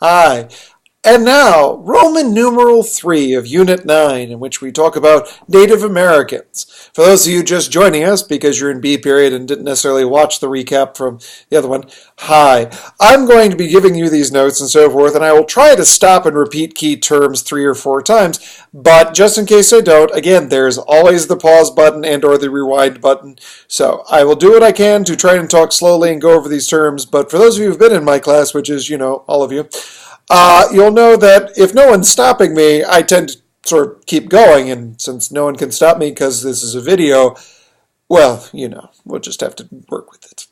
Hi. And now, Roman numeral 3 of Unit 9, in which we talk about Native Americans. For those of you just joining us because you're in B period and didn't necessarily watch the recap from the other one, hi. I'm going to be giving you these notes and so forth, and I will try to stop and repeat key terms 3 or 4 times, but just in case I don't, again, there's always the pause button and or the rewind button, so I will do what I can to try and talk slowly and go over these terms, but for those of you who've been in my class, which is, all of you, you'll know that if no one's stopping me, I tend to sort of keep going, and since no one can stop me because this is a video, well, we'll just have to work with it.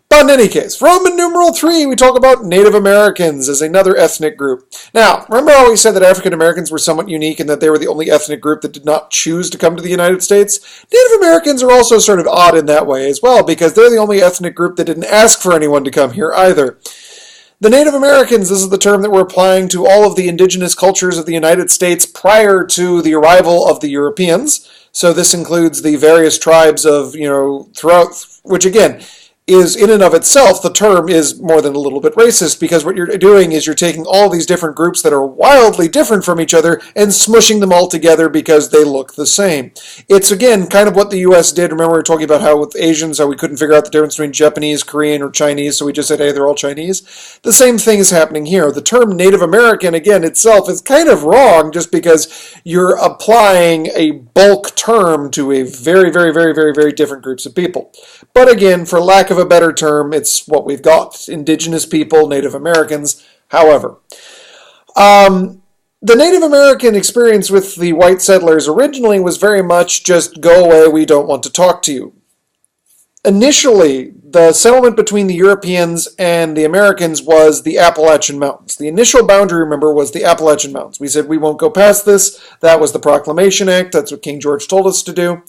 But in any case, Roman numeral 3, we talk about Native Americans as another ethnic group. Now, remember how we said that African Americans were somewhat unique and that they were the only ethnic group that did not choose to come to the United States? Native Americans are also sort of odd in that way as well, because they're the only ethnic group that didn't ask for anyone to come here either. The Native Americans, this is the term that we're applying to all of the indigenous cultures of the United States prior to the arrival of the Europeans. So this includes the various tribes of, throughout, which again, is in and of itself, the term is more than a little bit racist, because what you're doing is you're taking all these different groups that are wildly different from each other and smushing them all together because they look the same. It's, again, kind of what the U.S. did. Remember we were talking about how with Asians, how we couldn't figure out the difference between Japanese, Korean, or Chinese, so we just said, hey, they're all Chinese. The same thing is happening here. The term Native American, again, itself is kind of wrong just because you're applying a bulk term to a very, very, very, very, very different groups of people. But again, for lack of a better term, it's what we've got. Indigenous people, Native Americans, however. The Native American experience with the white settlers originally was very much just go away, we don't want to talk to you. Initially, the settlement between the Europeans and the Americans was the Appalachian Mountains. The initial boundary, remember, was the Appalachian Mountains. We said we won't go past this. That was the Proclamation Act. That's what King George told us to do.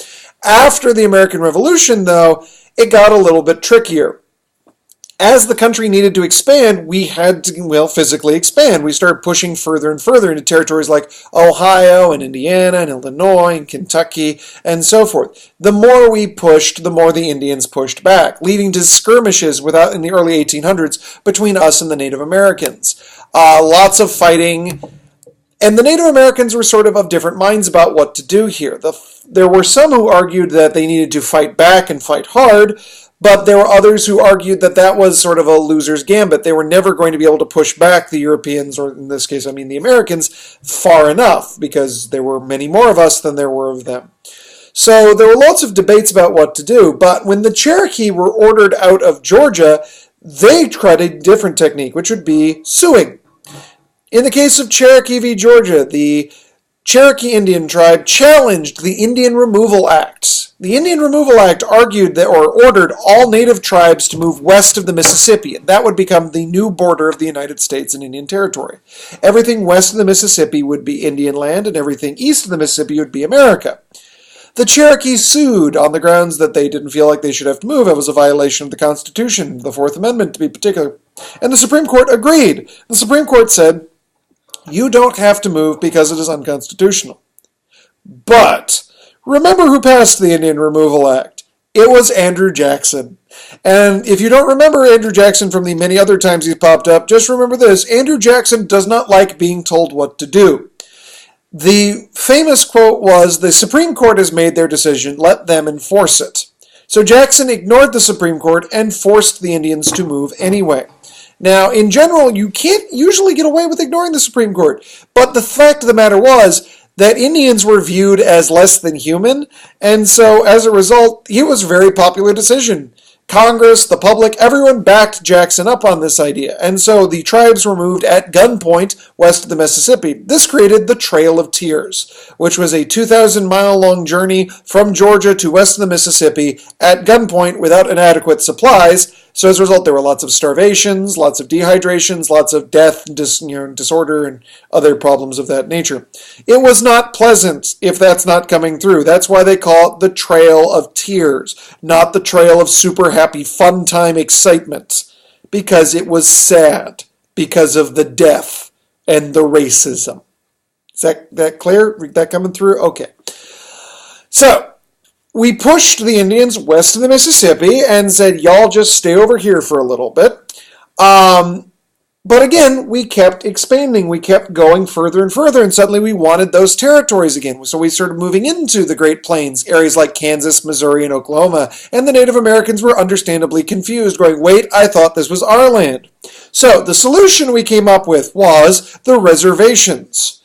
After the American Revolution, though, it got a little bit trickier. As the country needed to expand, we had to, physically expand. We started pushing further and further into territories like Ohio and Indiana and Illinois and Kentucky and so forth. The more we pushed, the more the Indians pushed back, leading to skirmishes in the early 1800s between us and the Native Americans. Lots of fighting. And the Native Americans were sort of different minds about what to do here. There were some who argued that they needed to fight back and fight hard, but there were others who argued that that was sort of a loser's gambit. They were never going to be able to push back the Europeans, or in this case, I mean the Americans, far enough, because there were many more of us than there were of them. So there were lots of debates about what to do, but when the Cherokee were ordered out of Georgia, they tried a different technique, which would be suing. In the case of Cherokee v. Georgia, the Cherokee Indian tribe challenged the Indian Removal Act. The Indian Removal Act argued that, or ordered all native tribes to move west of the Mississippi, and that would become the new border of the United States and Indian Territory. Everything west of the Mississippi would be Indian land, and everything east of the Mississippi would be America. The Cherokee sued on the grounds that they didn't feel like they should have to move. It was a violation of the Constitution, the Fourth Amendment to be particular. And the Supreme Court agreed. The Supreme Court said, you don't have to move because it is unconstitutional. But remember who passed the Indian Removal Act? It was Andrew Jackson. And if you don't remember Andrew Jackson from the many other times he's popped up, just remember this. Andrew Jackson does not like being told what to do. The famous quote was, the Supreme Court has made their decision, let them enforce it. So Jackson ignored the Supreme Court and forced the Indians to move anyway. Now, in general, you can't usually get away with ignoring the Supreme Court, but the fact of the matter was that Indians were viewed as less than human, and so as a result, it was a very popular decision. Congress, the public, everyone backed Jackson up on this idea, and so the tribes were moved at gunpoint west of the Mississippi. This created the Trail of Tears, which was a 2,000-mile-long journey from Georgia to west of the Mississippi at gunpoint without inadequate supplies. So as a result, there were lots of starvations, lots of dehydrations, lots of death, disorder, and other problems of that nature. It was not pleasant if that's not coming through. That's why they call it the Trail of Tears, not the Trail of Super Happy Fun Time Excitement, because it was sad because of the death and the racism. Is that clear? That coming through? Okay. So, we pushed the Indians west of the Mississippi and said, y'all just stay over here for a little bit. But again, we kept expanding. We kept going further and further, and suddenly we wanted those territories again. So we started moving into the Great Plains, areas like Kansas, Missouri, and Oklahoma. And the Native Americans were understandably confused, going, wait, I thought this was our land. So the solution we came up with was the reservations.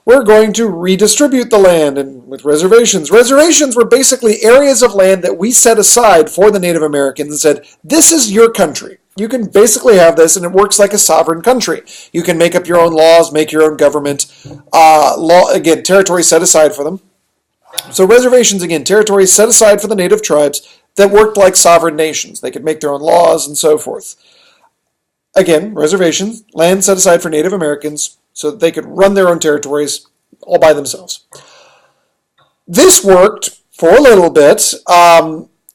We're going to redistribute the land and with reservations. Reservations were basically areas of land that we set aside for the Native Americans and said, this is your country. You can basically have this, and it works like a sovereign country. You can make up your own laws, make your own government. Again, territory set aside for them. So reservations, again, territories set aside for the native tribes that worked like sovereign nations. They could make their own laws and so forth. Again, reservations, land set aside for Native Americans so that they could run their own territories all by themselves. This worked for a little bit.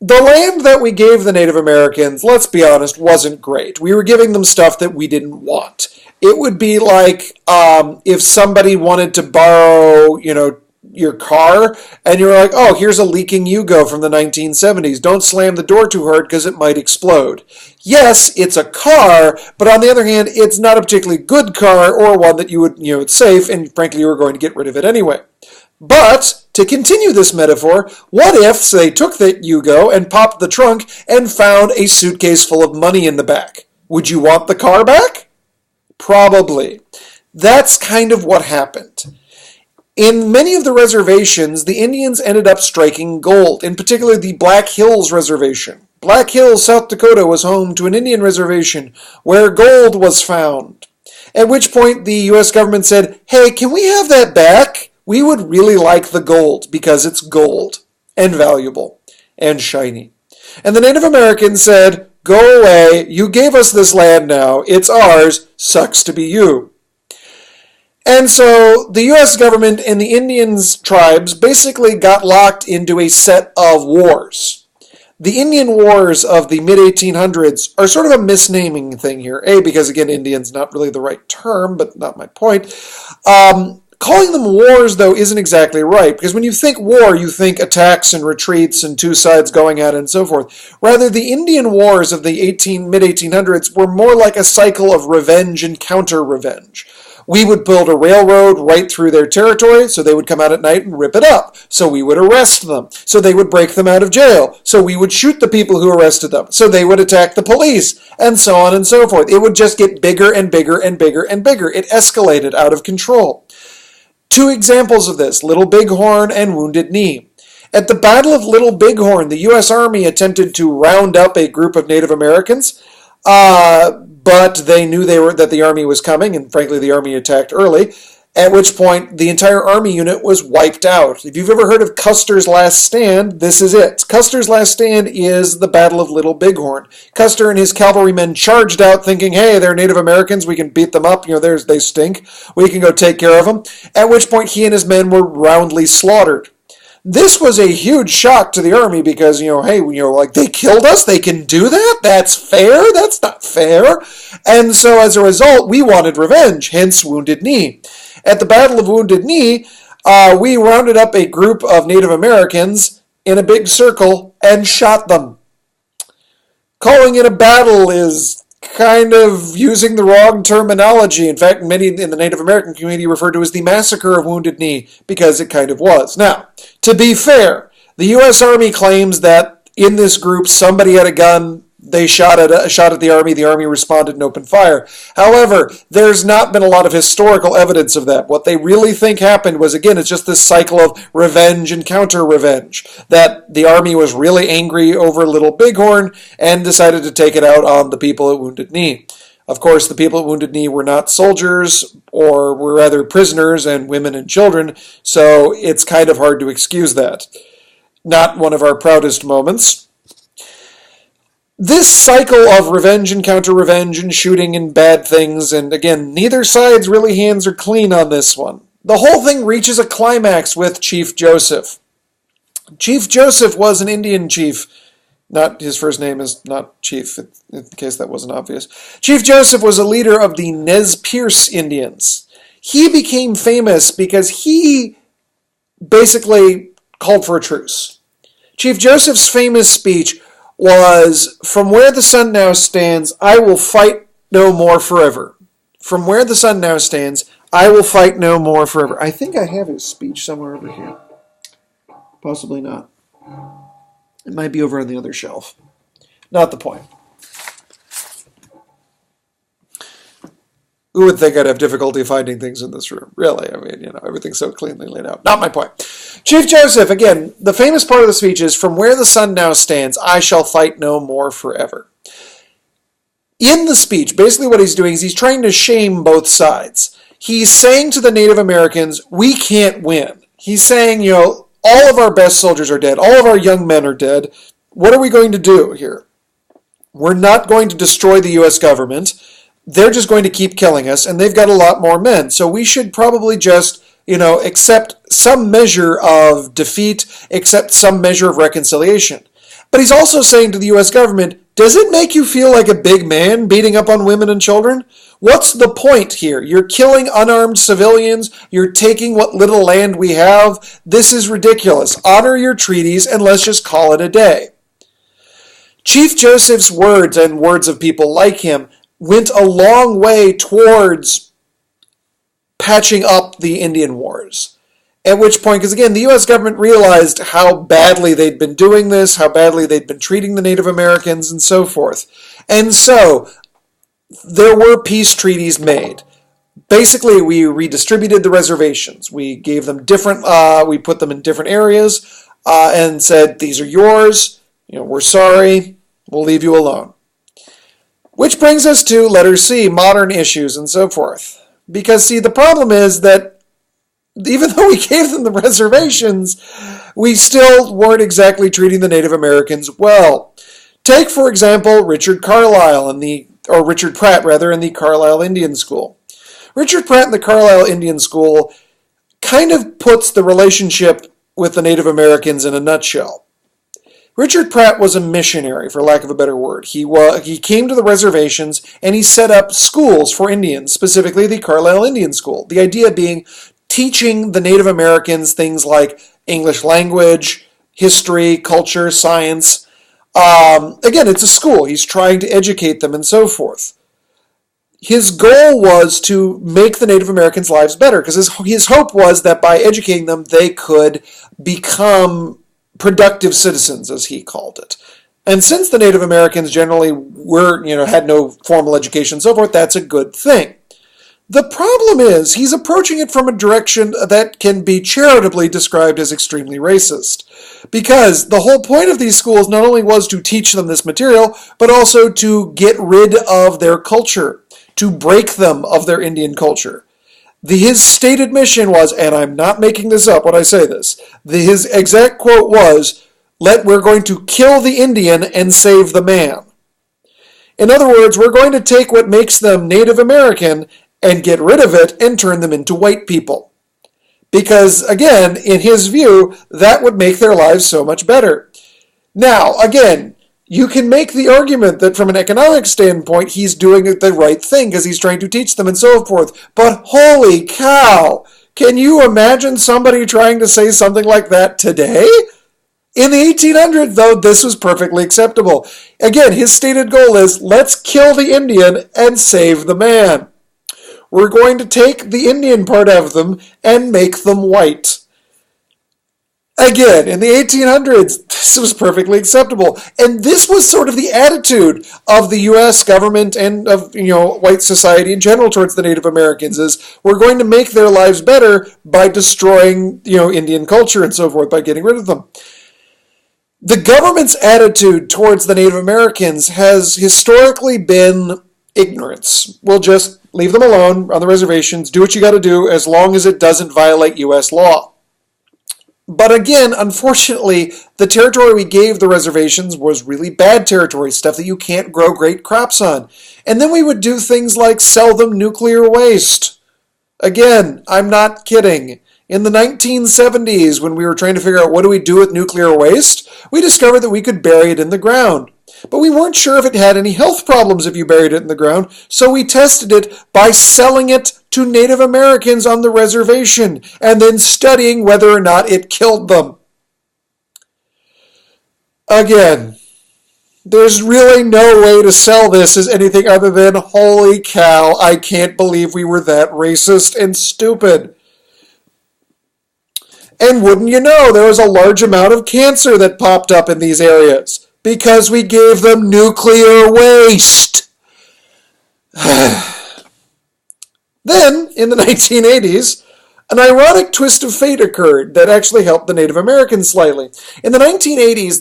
The land that we gave the Native Americans, let's be honest, wasn't great. We were giving them stuff that we didn't want. It would be like if somebody wanted to borrow, your car, and you're like, oh, here's a leaking Yugo from the 1970s. Don't slam the door too hard because it might explode. Yes, it's a car, but on the other hand, it's not a particularly good car or one that you would, it's safe, and frankly, you were going to get rid of it anyway. But, to continue this metaphor, what if they took that Yugo and popped the trunk and found a suitcase full of money in the back? Would you want the car back? Probably. That's kind of what happened. In many of the reservations, the Indians ended up striking gold, in particular the Black Hills Reservation. Black Hills, South Dakota was home to an Indian reservation where gold was found. At which point the U.S. government said, hey, can we have that back? We would really like the gold because it's gold and valuable and shiny. And the Native Americans said, go away, you gave us this land now, it's ours, sucks to be you. And so the U.S. government and the Indians tribes basically got locked into a set of wars. The Indian Wars of the mid-1800s are sort of a misnaming thing here. Because again, Indian's not really the right term, but not my point. Calling them wars, though, isn't exactly right, because when you think war, you think attacks and retreats and two sides going at it and so forth. Rather, the Indian Wars of the mid-1800s were more like a cycle of revenge and counter-revenge. We would build a railroad right through their territory, so they would come out at night and rip it up. So we would arrest them. So they would break them out of jail. So we would shoot the people who arrested them. So they would attack the police, and so on and so forth. It would just get bigger and bigger and bigger and bigger. It escalated out of control. Two examples of this, Little Bighorn and Wounded Knee. At the Battle of Little Bighorn, the U.S. Army attempted to round up a group of Native Americans, but they knew that the army was coming, and frankly, the army attacked early, at which point the entire army unit was wiped out. If you've ever heard of Custer's Last Stand, this is it. Custer's Last Stand is the Battle of Little Bighorn. Custer and his cavalrymen charged out thinking, hey, they're Native Americans, we can beat them up, they stink, we can go take care of them, at which point he and his men were roundly slaughtered. This was a huge shock to the army because, they killed us? They can do that? That's fair? That's not fair. And so as a result, we wanted revenge, hence Wounded Knee. At the Battle of Wounded Knee, we rounded up a group of Native Americans in a big circle and shot them. Calling it a battle is kind of using the wrong terminology. In fact, many in the Native American community refer to it as the Massacre of Wounded Knee because it kind of was. Now, to be fair, the U.S. Army claims that in this group somebody had a gun, they shot at the army responded and opened fire. However, there's not been a lot of historical evidence of that. What they really think happened was, again, it's just this cycle of revenge and counter-revenge, that the army was really angry over Little Bighorn and decided to take it out on the people at Wounded Knee. Of course, the people at Wounded Knee were not soldiers, or were rather prisoners and women and children, so it's kind of hard to excuse that. Not one of our proudest moments. This cycle of revenge and counter-revenge and shooting and bad things, and again, neither side's really hands are clean on this one. The whole thing reaches a climax with Chief Joseph. Chief Joseph was an Indian chief. Not his first name is not Chief, in case that wasn't obvious. Chief Joseph was a leader of the Nez Perce Indians. He became famous because he basically called for a truce. Chief Joseph's famous speech was, "From where the sun now stands, I will fight no more forever." from where the sun now stands, I will fight no more forever. I think I have his speech somewhere over here. Possibly not. It might be over on the other shelf. Not the point. Who would think I'd have difficulty finding things in this room? Really, I mean, everything's so cleanly laid out. Not my point. Chief Joseph, again, the famous part of the speech is, from where the sun now stands, I shall fight no more forever. In the speech, basically what he's doing is he's trying to shame both sides. He's saying to the Native Americans, we can't win. He's saying, all of our best soldiers are dead. All of our young men are dead. What are we going to do here? We're not going to destroy the U.S. government. They're just going to keep killing us, and they've got a lot more men. So we should probably just, accept some measure of defeat, accept some measure of reconciliation. But he's also saying to the U.S. government, does it make you feel like a big man beating up on women and children? What's the point here? You're killing unarmed civilians. You're taking what little land we have. This is ridiculous. Honor your treaties, and let's just call it a day. Chief Joseph's words, and words of people like him, went a long way towards patching up the Indian Wars. At which point, because again, the U.S. government realized how badly they'd been doing this, how badly they'd been treating the Native Americans, and so forth. And so, there were peace treaties made. Basically, we redistributed the reservations. We gave them we put them in different areas, and said, these are yours, we're sorry, we'll leave you alone. Which brings us to letter C, modern issues and so forth. Because, see, the problem is that even though we gave them the reservations, we still weren't exactly treating the Native Americans well. Take, for example, Richard Pratt, in the Carlisle Indian School. Richard Pratt in the Carlisle Indian School kind of puts the relationship with the Native Americans in a nutshell. Richard Pratt was a missionary, for lack of a better word. He came to the reservations and he set up schools for Indians, specifically the Carlisle Indian School. The idea being teaching the Native Americans things like English language, history, culture, science. Again, it's a school. He's trying to educate them and so forth. His goal was to make the Native Americans' lives better, because his hope was that by educating them, they could become productive citizens, as he called it. And since the Native Americans generally had no formal education and so forth, that's a good thing. The problem is, he's approaching it from a direction that can be charitably described as extremely racist. Because the whole point of these schools not only was to teach them this material, but also to get rid of their culture, to break them of their Indian culture. His stated mission was, and I'm not making this up when I say this, his exact quote was, we're going to kill the Indian and save the man. In other words, we're going to take what makes them Native American and get rid of it and turn them into white people. Because, again, in his view, that would make their lives so much better. Now, again, you can make the argument that from an economic standpoint, he's doing the right thing because he's trying to teach them and so forth. But holy cow! Can you imagine somebody trying to say something like that today? In the 1800s, though, this was perfectly acceptable. Again, his stated goal is, let's kill the Indian and save the man. We're going to take the Indian part of them and make them white. Again, in the 1800s, this was perfectly acceptable. And this was sort of the attitude of the U.S. government and of, white society in general towards the Native Americans, is we're going to make their lives better by destroying, Indian culture and so forth, by getting rid of them. The government's attitude towards the Native Americans has historically been ignorance. We'll just leave them alone on the reservations, do what you got to do, as long as it doesn't violate U.S. law. But again, unfortunately, the territory we gave the reservations was really bad territory, stuff that you can't grow great crops on. And then we would do things like sell them nuclear waste. Again, I'm not kidding. In the 1970s, when we were trying to figure out what do we do with nuclear waste, we discovered that we could bury it in the ground. But we weren't sure if it had any health problems if you buried it in the ground, so we tested it by selling it to Native Americans on the reservation and then studying whether or not it killed them. Again, There's really no way to sell this as anything other than, holy cow, I can't believe we were that racist and stupid. And wouldn't you know, there was a large amount of cancer that popped up in these areas because we gave them nuclear waste. Then, in the 1980s, an ironic twist of fate occurred that actually helped the Native Americans slightly. In the 1980s,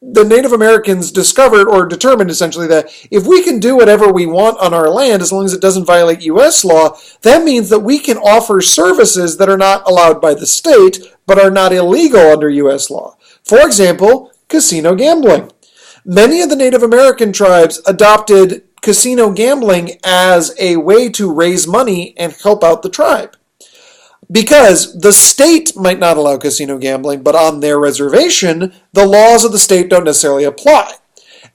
the Native Americans discovered or determined essentially that if we can do whatever we want on our land as long as it doesn't violate U.S. law, that means that we can offer services that are not allowed by the state but are not illegal under U.S. law. For example, casino gambling. Many of the Native American tribes adopted casino gambling as a way to raise money and help out the tribe. Because the state might not allow casino gambling, but on their reservation, the laws of the state don't necessarily apply.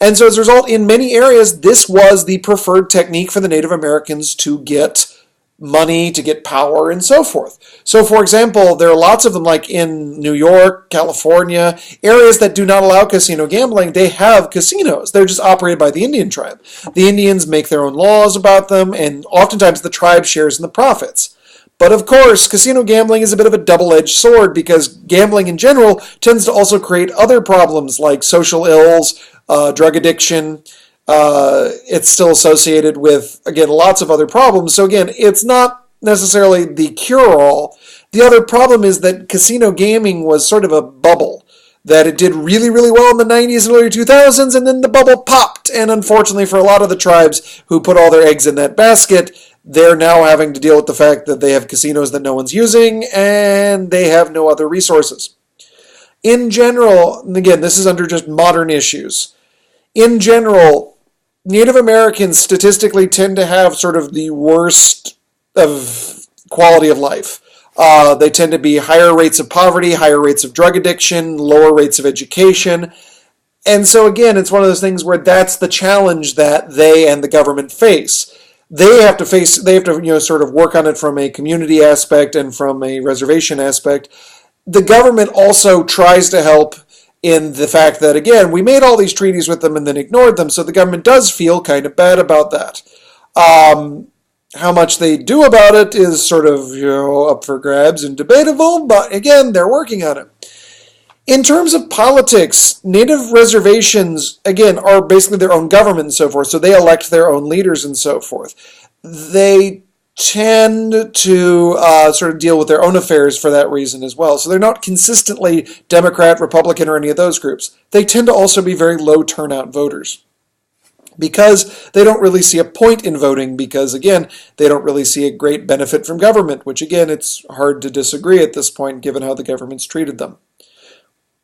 And so as a result, in many areas, this was the preferred technique for the Native Americans to get money, to get power, and so forth. So, for example, there are lots of them, like in New York, California, areas that do not allow casino gambling. They have casinos. They're just operated by the Indian tribe. The Indians make their own laws about them, and oftentimes the tribe shares in the profits. But of course, casino gambling is a bit of a double-edged sword because gambling in general tends to also create other problems like social ills, drug addiction. It's still associated with, again, lots of other problems. So again, it's not necessarily the cure-all. The other problem is that casino gaming was sort of a bubble, that it did really, really well in the 90s and early 2000s, and then the bubble popped. And unfortunately for a lot of the tribes who put all their eggs in that basket, they're now having to deal with the fact that they have casinos that no one's using, and they have no other resources. In general, and again, this is under just modern issues. In general, Native Americans statistically tend to have sort of the worst of quality of life. They tend to be higher rates of poverty, higher rates of drug addiction, lower rates of education. And so again, it's one of those things where that's the challenge that they and the government face. They have to sort of work on it from a community aspect and from a reservation aspect. The government also tries to help in the fact that, again, we made all these treaties with them and then ignored them, so the government does feel kind of bad about that. How much they do about it is sort of, up for grabs and debatable, but again, they're working on it. In terms of politics, Native reservations, again, are basically their own government and so forth, so they elect their own leaders and so forth. They tend to sort of deal with their own affairs for that reason as well. So they're not consistently Democrat, Republican, or any of those groups. They tend to also be very low turnout voters because they don't really see a point in voting because, again, they don't really see a great benefit from government, which, again, it's hard to disagree at this point given how the government's treated them.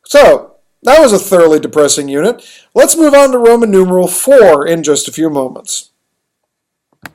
So, that was a thoroughly depressing unit. Let's move on to Roman numeral 4 in just a few moments.